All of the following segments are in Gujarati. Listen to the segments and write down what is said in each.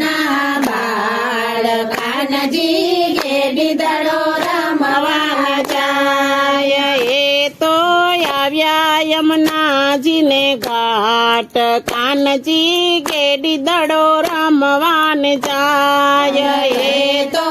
ના બાળ કાનજી ગેડી દડો રમવા જાય. એ તો આવ્યા યમુનાજીને ઘાટ કાનજી ગેડી દડો રમવાને જાય. એ તો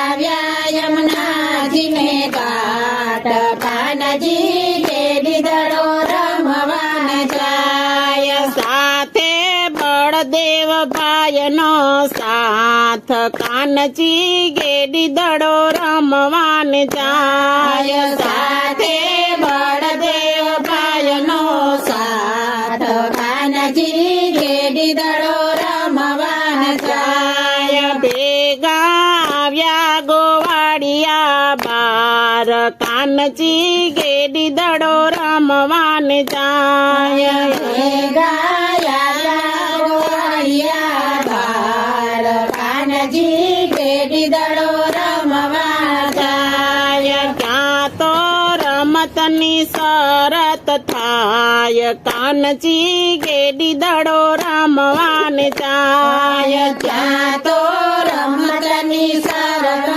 આવ્યા યમુનાજીને ઘાટ કાનજી ગેડી દડો રમવા જાય. સાથે બળદેવ ભાઈનો સાથ કાનજી ગેડી દડો રમવાને જાય. સાથે બળદેવ ભાઈનો સાથ કાનજી ગેડી દડો રમવા જાય. ભેગા આવ્યા ગોવાળિયા બાર કાનજી ગેડી દડો રમવાને જાય. ગાયા ગોવાળિયા બાર કાનજી ગેડી દડો રમવા જાય. ક્યાં તો રમતની શરત થાય કાનજી ગેડી દડો રમવાને જાય. ત્યાં તો રમતની શરત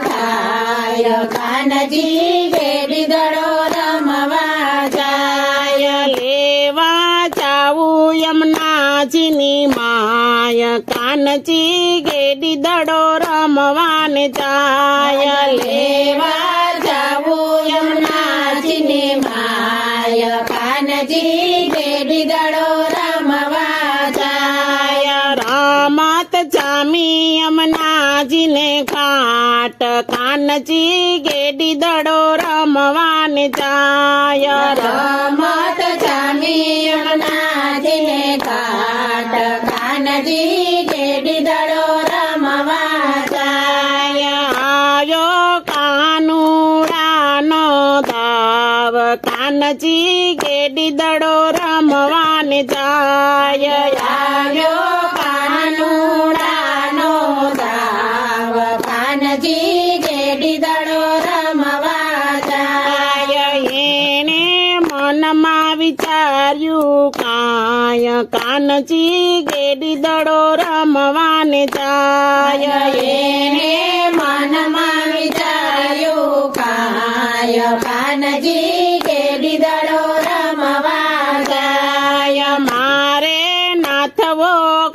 થાય કાનજી ગેડી દડો રમવા જાય. લેવા જાવું યમુનાજીની માય કાનજી ગેડી દડો રમવાને જાય. લેવા જાવું યમુનાજીની માય કાનજી ગેડી દડો રમવા જાય. રામત જામી યમુનાજીને ઘાટ કાનજી ગેડી દડો રમવાને જાય. રમત જામી યમુનાજીને ઘાટ કાનજી ગેડી દડો રમવા જાય. આયો કાનુડાનો દાવ કાનજી ગેડી દડો રમવાને જાય. આવ્યો કાનુડાનો દાવ કાનજી ગેડી દડો રમવા જાય. એને મનમાં વિચાર્યું કાય કાનજી ગેડી દડો રમવાને જાય. એને મનમાં વિચાર્યું કાય કાનજી ગેડી દડો રમવા જાય. મારે નાથવો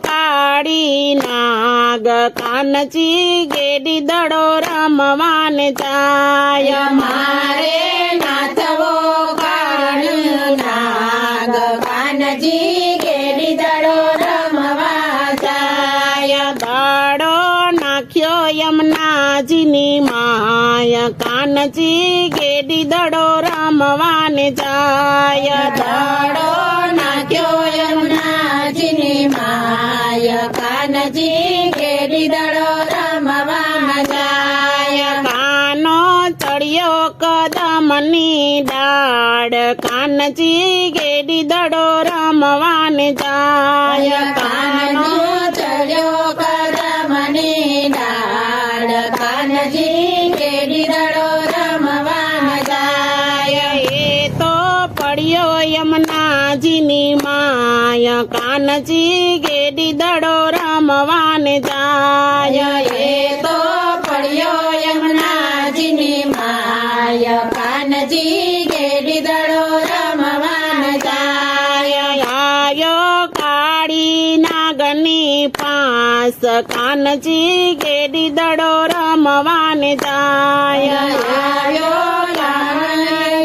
કાળી નાગ કાનજી ગેડી દડો રમવાને જાય. મારે નાથવો કાળી નાગ કાનજી ગેડી દડો રમવા જાય. દાડો નાખ્યો યમુનાજીની માય કાનજી ગેડી દડો રમવાને જાય. દાડો નાખ્યો યમુનાજીની માય કાનજી ગેડી દડો રમવા જાય. કાનો ચડ્યો કદમની ડાળ કાનજી ગેડી દડો રમવાને જાય. કાનો ચડ્યો કદમની ડાળ કાનજી ગેડી દડો રમવા જાય. એ તો પડ્યો યમુનાજીની માય કાનજી ગેડી દડો રમવાને જાય. એ તો પડ્યો યમુનાજીની માય કાનજી ગેડી દડો રમવા જાય. આયો કાળી નાગની પાસ કાનજી ગેડી દડો રમવાને જાય. આવ્યો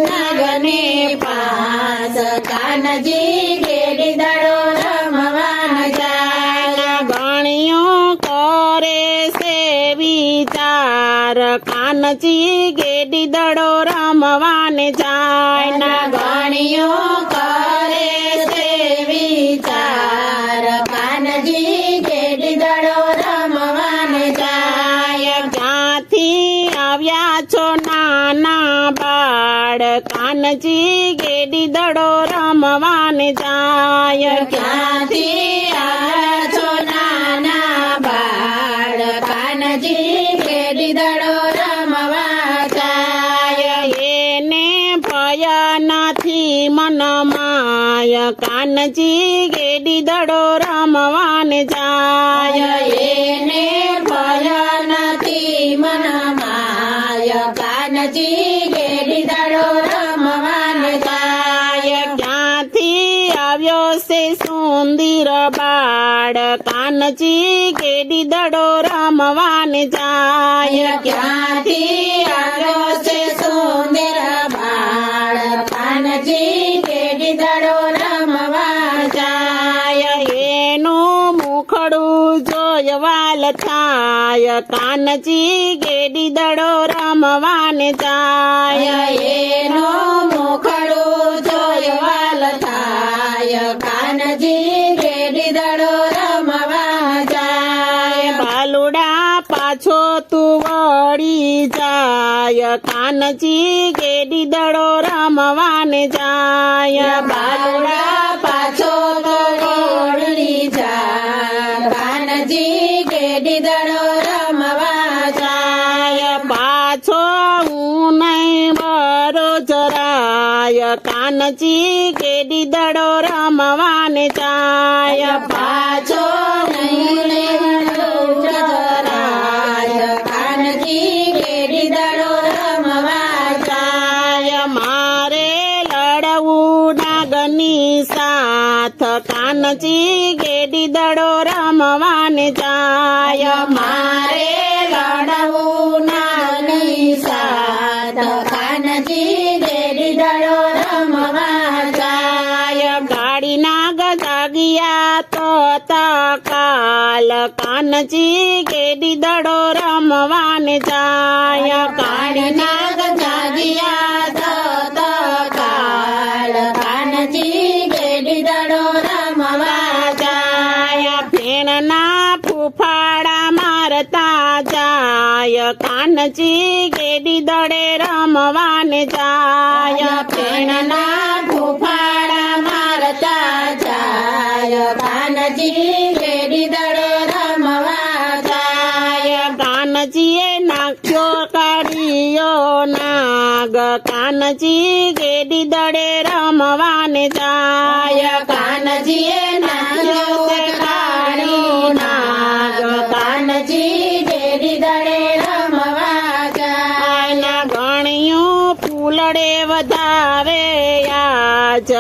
નાગની પાસ કાનજી ગેડી દડો રમવા જાય. ગણ્યો કરે છે વિચાર કાનજી ગેડી દડો રમવાને જાય. ગણ્યો કરે છે વિચાર કાનજી ગેડી દડો રમવા જાય. ક્યાંથી આવ્યા છો નાના બાળ કાનજી ગેડી દડો રમવાને જાય. ક્યાંથી આવ્યા છો નાના બાળ કાનજી ગેડી દડો રમવા જાય. એને ભય નથી મનમાં જાય કાનજી ગેડી દડો રમવાને જાય એને ભય નથી મનમાય કાનજી ગેડી દડો રમવાને જાય ક્યાંથી આવ્યો છે સુંદર બાળ કાનજી ગેડી દડો રમવાને જાય ક્યાંથી આવ્યો છે સુંદર બાળ કાનજી ગેડી દડો રમવા જાય એનું મુખડું જોયવાલ થાય કાનજી ગેડી દડો રમવાને જાય એનો મુખડું જોયવાલ થાય કાનજી ગેડી દડો રમવા જાય બાલુડા પાછો તું વળી જાય કાનજી ગેડી દડો રમવાને જાય બાલુડા પાછો તો ઓળડી જા કાનજી ગેડી દડો રમવા જાય પાછો હું નહીં બરો જરાય કાનજી ગેડી દડો રમવાને જાય પાછો નહીં જરાય કાનજી ગેડી દડો રમવા જાય મારે લડવું નાગની સાથ કાનજી ગેડી દડો રમવાને જાય મારે લડવું નાની સાથ કાનજી ગેડી દડો રમવા જાય ગાડીના ગજાગિયા તો કાલ કાનજી ગેડી દડો રમવાને જાય કાળીના જાગિયા તો કાળ કાનજી ગેડી દડો રમવા જાય ફેણના ફૂફાડા મારતા જાય કાનજી ગેડી દડે રમવાને જાય પેણના ફૂફાડા મારતા જાય કાનજી ગેડી દડો રમવા જાય કાનજીએ નાખ્યો કાઢિયો નાગ કાનજી ગેડી દડે રમવાને જાય કાનજીએ નાખ્યો તે કાળી નાગ કાનજી ગેડી દડે રમવા જાય ના ગણ્યું ફૂલડે વધાવે આજ